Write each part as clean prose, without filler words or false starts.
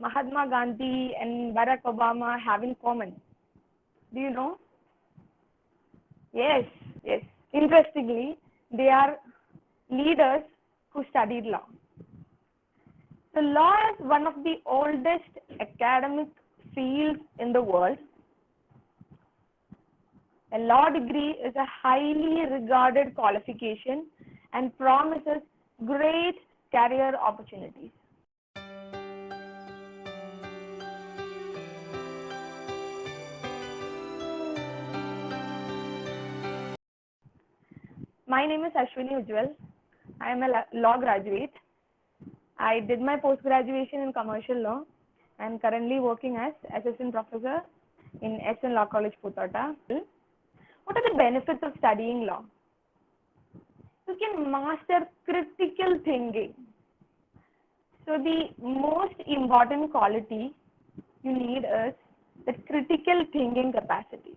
Mahatma Gandhi and Barack Obama have in common? Do you know? Yes, yes. Interestingly, they are leaders who studied law. The law is one of the oldest academic fields in the world. A law degree is a highly regarded qualification and promises great career opportunities. My name is Ashwini Ujjwal. I am a law graduate. I did my post-graduation in commercial law. I am currently working as assistant professor in SN Law College, Putota. What are the benefits of studying law? You can master critical thinking. So the most important quality you need is the critical thinking capacity.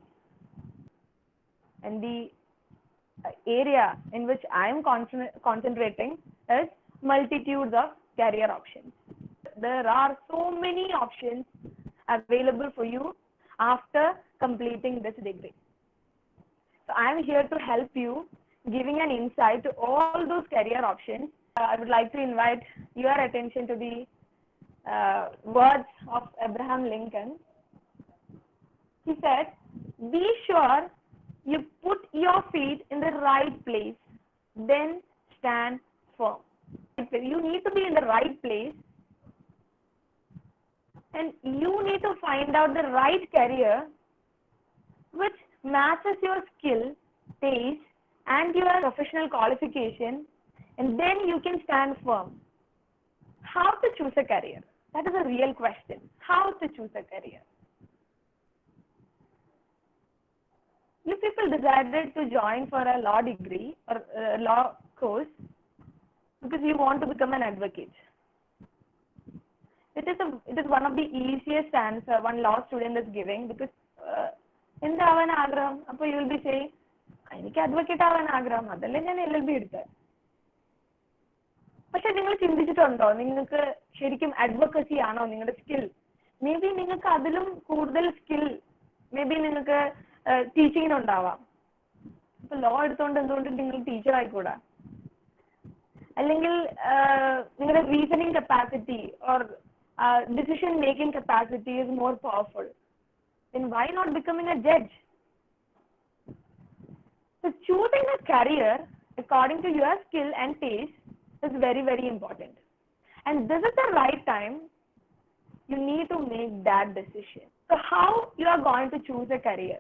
And the area in which I am concentrating is multitudes of career options. There are so many options available for you after completing this degree. So I am here to help you, giving an insight to all those career options. I would like to invite your attention to the words of Abraham Lincoln. He said, "Be sure you put your feet in the right place, then stand firm." You need to be in the right place, and you need to find out the right career which matches your skill, taste, and your professional qualification, and then you can stand firm. How to choose a career? That is a real question. How to choose a career? You people decided to join for a law degree or a law course because you want to become an advocate. It is one of the easiest answer one law student is giving because എന്താ ആവാൻ ആഗ്രഹം? അപ്പോൾ you will be saying, എനിക്ക് advocate ആവാൻ ആഗ്രഹം, അതല്ലേ ഞാൻ LLB എടുത്തത്. പക്ഷെ നിങ്ങൾ ചിന്തിച്ചിട്ടുണ്ടോ നിങ്ങൾക്ക് ശരിക്കും അഡ്വക്കസി ആണോ നിങ്ങളുടെ സ്കിൽ? മേ ബി നിങ്ങൾക്ക് അതിലും കൂടുതൽ സ്കിൽ മേ ബി നിങ്ങൾക്ക് ടീച്ചിങ്ങിനുണ്ടാവാം. ഇപ്പൊ ലോ എടുത്തുകൊണ്ട് എന്തുകൊണ്ട് നിങ്ങൾ ടീച്ചർ ആയിക്കൂടാ? അല്ലെങ്കിൽ നിങ്ങളുടെ reasoning capacity or decision making capacity is more powerful, then why not becoming a judge? So choosing a career according to your skill and taste is very, very important, and this is the right time you need to make that decision. So how you are going to choose a career?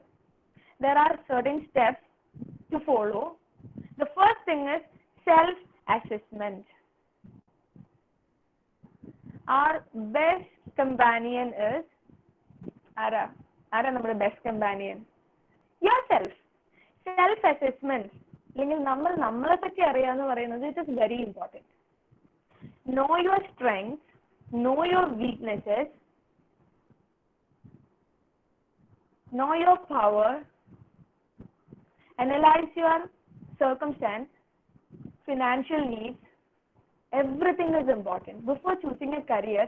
There are certain steps to follow. The first thing is self assessment. Our best companion is Ara നമ്മുടെ best companion? Yourself. Self assessment. അല്ലെങ്കിൽ നമ്മളെ പറ്റി അറിയാന്ന് പറയുന്നത് it is very important. Know your strengths, know your weaknesses, know your power, analyze your circumstance, financial needs. Everything is important. Before choosing a career,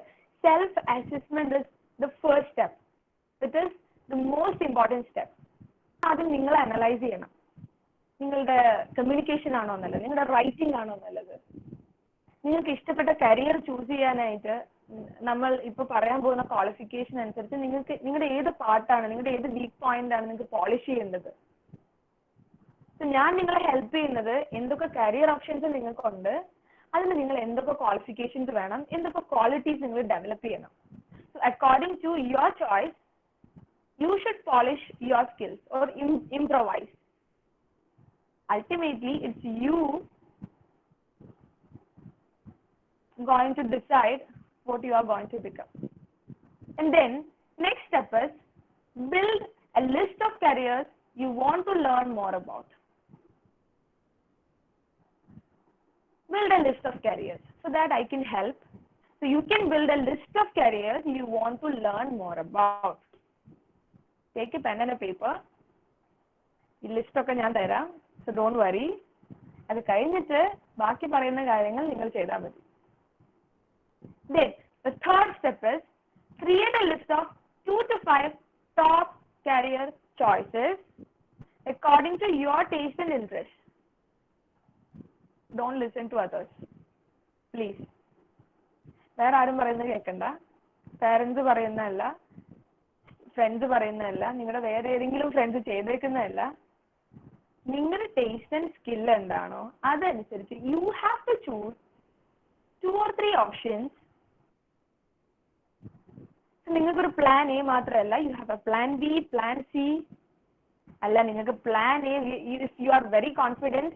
self-assessment is the first step. It is the most important step. ആദ്യം നിങ്ങൾ analyse ചെയ്യണം. നിങ്ങളുടെ communication ആണോ നല്ലത്, നിങ്ങളുടെ writing ആണോ നല്ലത്, നിങ്ങൾക്ക് ഇഷ്ടപ്പെട്ട കരിയർ ചൂസ് ചെയ്യാനായിട്ട് നമ്മൾ ഇപ്പോൾ പറയാൻ പോകുന്ന ക്വാളിഫിക്കേഷൻ അനുസരിച്ച് നിങ്ങൾക്ക് നിങ്ങളുടെ ഏത് പാർട്ടാണ്, നിങ്ങളുടെ ഏത് വീക്ക് പോയിന്റ് ആണ് നിങ്ങൾക്ക് പോളിഷ് ചെയ്യേണ്ടത്. സോ ഞാൻ നിങ്ങളെ ഹെൽപ്പ് ചെയ്യുന്നത് എന്തൊക്കെ കരിയർ ഓപ്ഷൻസ് നിങ്ങൾക്കുണ്ട്, അതിന് നിങ്ങൾ എന്തൊക്കെ ക്വാളിഫിക്കേഷൻസ് വേണം, എന്തൊക്കെ ക്വാളിറ്റീസ് നിങ്ങൾ ഡെവലപ്പ് ചെയ്യണം. So according to your choice you should polish your skills or improvise. Ultimately, it's you going to decide what you are going to become. And then next step is build a list of careers you want to learn more about. Build a list of careers so that I can help. So you can build a list of careers you want to learn more about. Take a pen and a paper. ഈ list ഒക്കെ ഞാൻ തരാം. So don't worry. അത് കഴിഞ്ഞിട്ട് ബാക്കി പറയുന്ന കാര്യങ്ങൾ നിങ്ങൾ ചെയ്താൽ മതി. Then The third step is create a list of 2 to 5 top career choices according to your taste and interest. Don't listen to others, please. വേറെ ആരും പറയുന്നത് കേൾക്കണ്ട. പാരൻസ് പറയുന്നതല്ല, ഫ്രണ്ട്സ് പറയുന്നതല്ല, നിങ്ങളുടെ വേറെ ഏതെങ്കിലും ഫ്രണ്ട്സ് ചെയ്തേക്കുന്നതല്ല. നിങ്ങളുടെ ടേസ്റ്റ് ആൻഡ് സ്കിൽ എന്താണോ അതനുസരിച്ച് you have to choose 2 or 3 options. നിങ്ങൾക്കൊരു പ്ലാൻ എ മാത്രമല്ല, you have a plan B, plan C. അല്ല, നിങ്ങൾക്ക് plan A, if you are very confident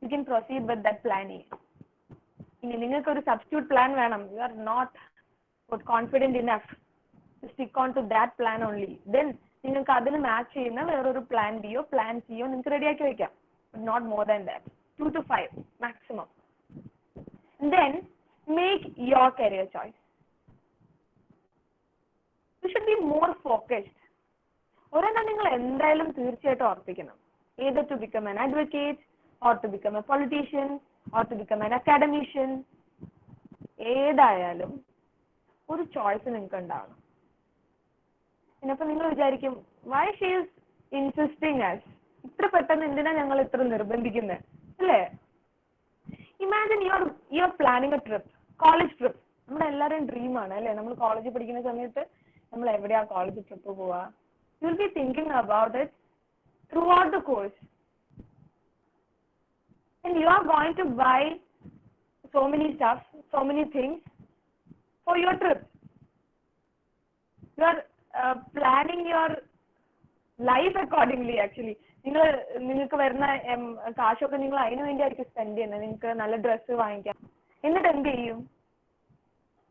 you can proceed with that plan A. ഇനി നിങ്ങൾക്ക് ഒരു substitute plan വേണം, you are not confident enough to stick on to that plan only, then നിങ്ങൾക്ക് അതിന് match ചെയ്യുന്ന വേറൊരു പ്ലാൻ ബിയോ പ്ലാൻ സിയോ നിങ്ങൾക്ക് റെഡിയാക്കി വെക്കാം. Not more than that, 2 to 5 maximum. Then make your career choice. You should be more focused. ഒരെണ്ണം നിങ്ങൾ എന്തായാലും തീർച്ചയായിട്ടും ഓർപ്പിക്കണം. Either to become an advocate, or to become a politician, or to become an academician. ഏതായാലും ഒരു choice നിങ്ങൾക്ക് ഉണ്ടാവണം. ഇനിയിപ്പോൾ നിങ്ങൾ വിചാരിക്കും, why she is insisting us? ഇത്ര പെട്ടെന്ന് എന്തിനാ ഞങ്ങൾ ഇത്ര നിർബന്ധിക്കുന്നത്, അല്ലേ? Imagine you are planning A trip, college trip. നമ്മുടെ എല്ലാവരുടെയും ഡ്രീമാണ്, അല്ലേ? നമ്മൾ കോളേജിൽ പഠിക്കുന്ന സമയത്ത് നമ്മൾ എവിടെയാ കോളേജ് ട്രിപ്പ് പോവാ? U will B thinking about it through out the course. And you are going to buy so many stuff, so many things for your trip. You are planning your life accordingly actually. നിങ്ങൾക്ക് വരുന്ന കാശൊക്കെ നിങ്ങൾ അതിനു വേണ്ടിയായിരിക്കും spend ചെയ്യുന്നത്. നിങ്ങൾക്ക് നല്ല dress വാങ്ങിക്കാം. എന്നിട്ട് എന്ത് ചെയ്യും?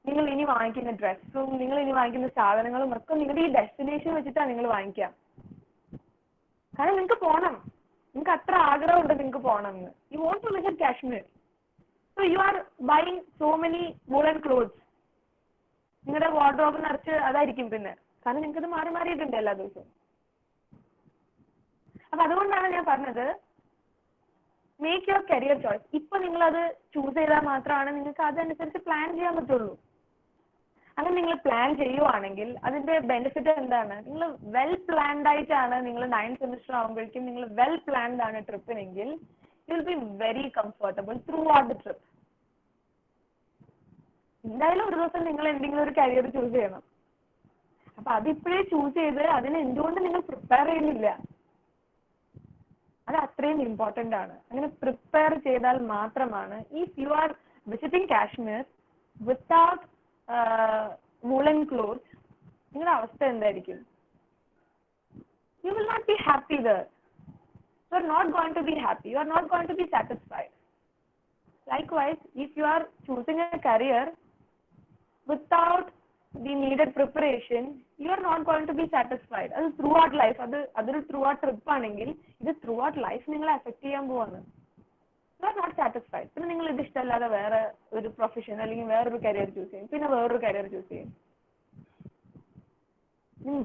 നിങ്ങൾ ഇനി വാങ്ങിക്കുന്ന ഡ്രസ്സും നിങ്ങൾ ഇനി വാങ്ങിക്കുന്ന സാധനങ്ങളും ഒക്കെ നിങ്ങളുടെ ഈ ഡെസ്റ്റിനേഷൻ വെച്ചിട്ടാണ് നിങ്ങൾ വാങ്ങിക്കുക. കാരണം നിങ്ങൾക്ക് പോകണം, നിങ്ങൾക്ക് അത്ര ആഗ്രഹമുണ്ട് നിങ്ങൾക്ക് പോകണം എന്ന്. You want to visit Kashmir, so you are buying so many woollen clothes. നിങ്ങളുടെ വാർഡ്രോബ് നിറച്ച് അതായിരിക്കും പിന്നെ, കാരണം നിങ്ങൾക്കത് മാറി മാറിയിട്ടുണ്ട് എല്ലാ ദിവസവും. അപ്പൊ അതുകൊണ്ടാണ് ഞാൻ പറഞ്ഞത് മേക്ക് യുവർ കരിയർ ചോയ്സ്. ഇപ്പൊ നിങ്ങളത് ചൂസ് ചെയ്താൽ മാത്രമാണ് നിങ്ങൾക്ക് അതനുസരിച്ച് പ്ലാൻ ചെയ്യാൻ പറ്റുള്ളൂ. അങ്ങനെ നിങ്ങൾ പ്ലാൻ ചെയ്യുവാണെങ്കിൽ അതിന്റെ ബെനിഫിറ്റ് എന്താണ്? നിങ്ങൾ വെൽ പ്ലാൻഡ് ആയിട്ടാണ്, നിങ്ങൾ 9th സെമിസ്റ്റർ ആകുമ്പോഴേക്കും നിങ്ങൾ വെൽ പ്ലാൻഡ് ആണ് ട്രിപ്പിനെങ്കിൽ you will be very comfortable throughout the trip. എന്തായാലും ഒരു ദിവസം നിങ്ങൾ എന്തെങ്കിലും ഒരു കരിയർ ചൂസ് ചെയ്യണം. അപ്പൊ അതിപ്പോഴേ ചൂസ് ചെയ്ത് അതിന് എന്തുകൊണ്ട് നിങ്ങൾ പ്രിപ്പയർ ചെയ്യുന്നില്ല? അത് അത്രയും ഇമ്പോർട്ടൻ്റ് ആണ്. അങ്ങനെ പ്രിപ്പയർ ചെയ്താൽ മാത്രമാണ്, if you R visiting Kashmir without woolen clothes, നിങ്ങളുടെ അവസ്ഥ എന്തായിരിക്കും? You will not be happy there. You are not going to be happy. You are not going to be satisfied. Likewise, if you are choosing a career without the needed preparation, you are not going to be satisfied. അത് throughout life, അതൊരു throughout trip ആണെങ്കിൽ ഇത് throughout life നിങ്ങളെ affect ചെയ്യാൻ പോവാണ്. You are not satisfied. പിന്നെ നിങ്ങൾ ഇത് ഇഷ്ടമല്ലാതെ വേറെ ഒരു പ്രൊഫഷൻ അല്ലെങ്കിൽ വേറൊരു കരിയർ ചൂസ് ചെയ്യും, പിന്നെ വേറൊരു കരിയർ ചൂസ് ചെയ്യും.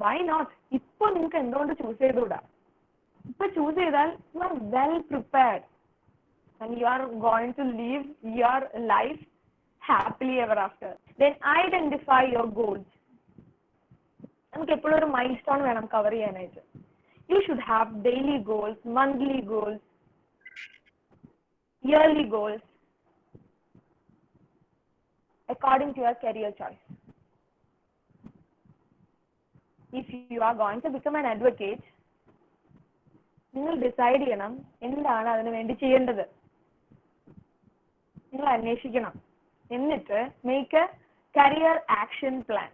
Why not? ഇപ്പൊ നിങ്ങൾക്ക് എന്തുകൊണ്ട് ചൂസ് ചെയ്തുകൂടാ? ഇപ്പൊ ചൂസ് ചെയ്താൽ you are well prepared and you are going to leave your life happily ever after. Then identify your goals. നമുക്ക് എപ്പോഴും ഒരു മൈൽ സ്റ്റോൺ വേണം കവർ ചെയ്യാനായിട്ട്. You should have daily goals, monthly goals, yearly goals according to your career choice. If you are going to become an advocate, നിങ്ങൾ decide ചെയ്യണം എന്താണ് അതിനു വേണ്ടി ചെയ്യേണ്ടത്. നിങ്ങൾ അന്വേഷിക്കണം. എന്നിട്ട് make a career action plan.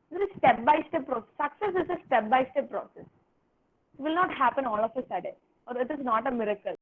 ഇതൊരു step by step process. Success is a step by step process. It will not happen all of a sudden, or it is not a miracle.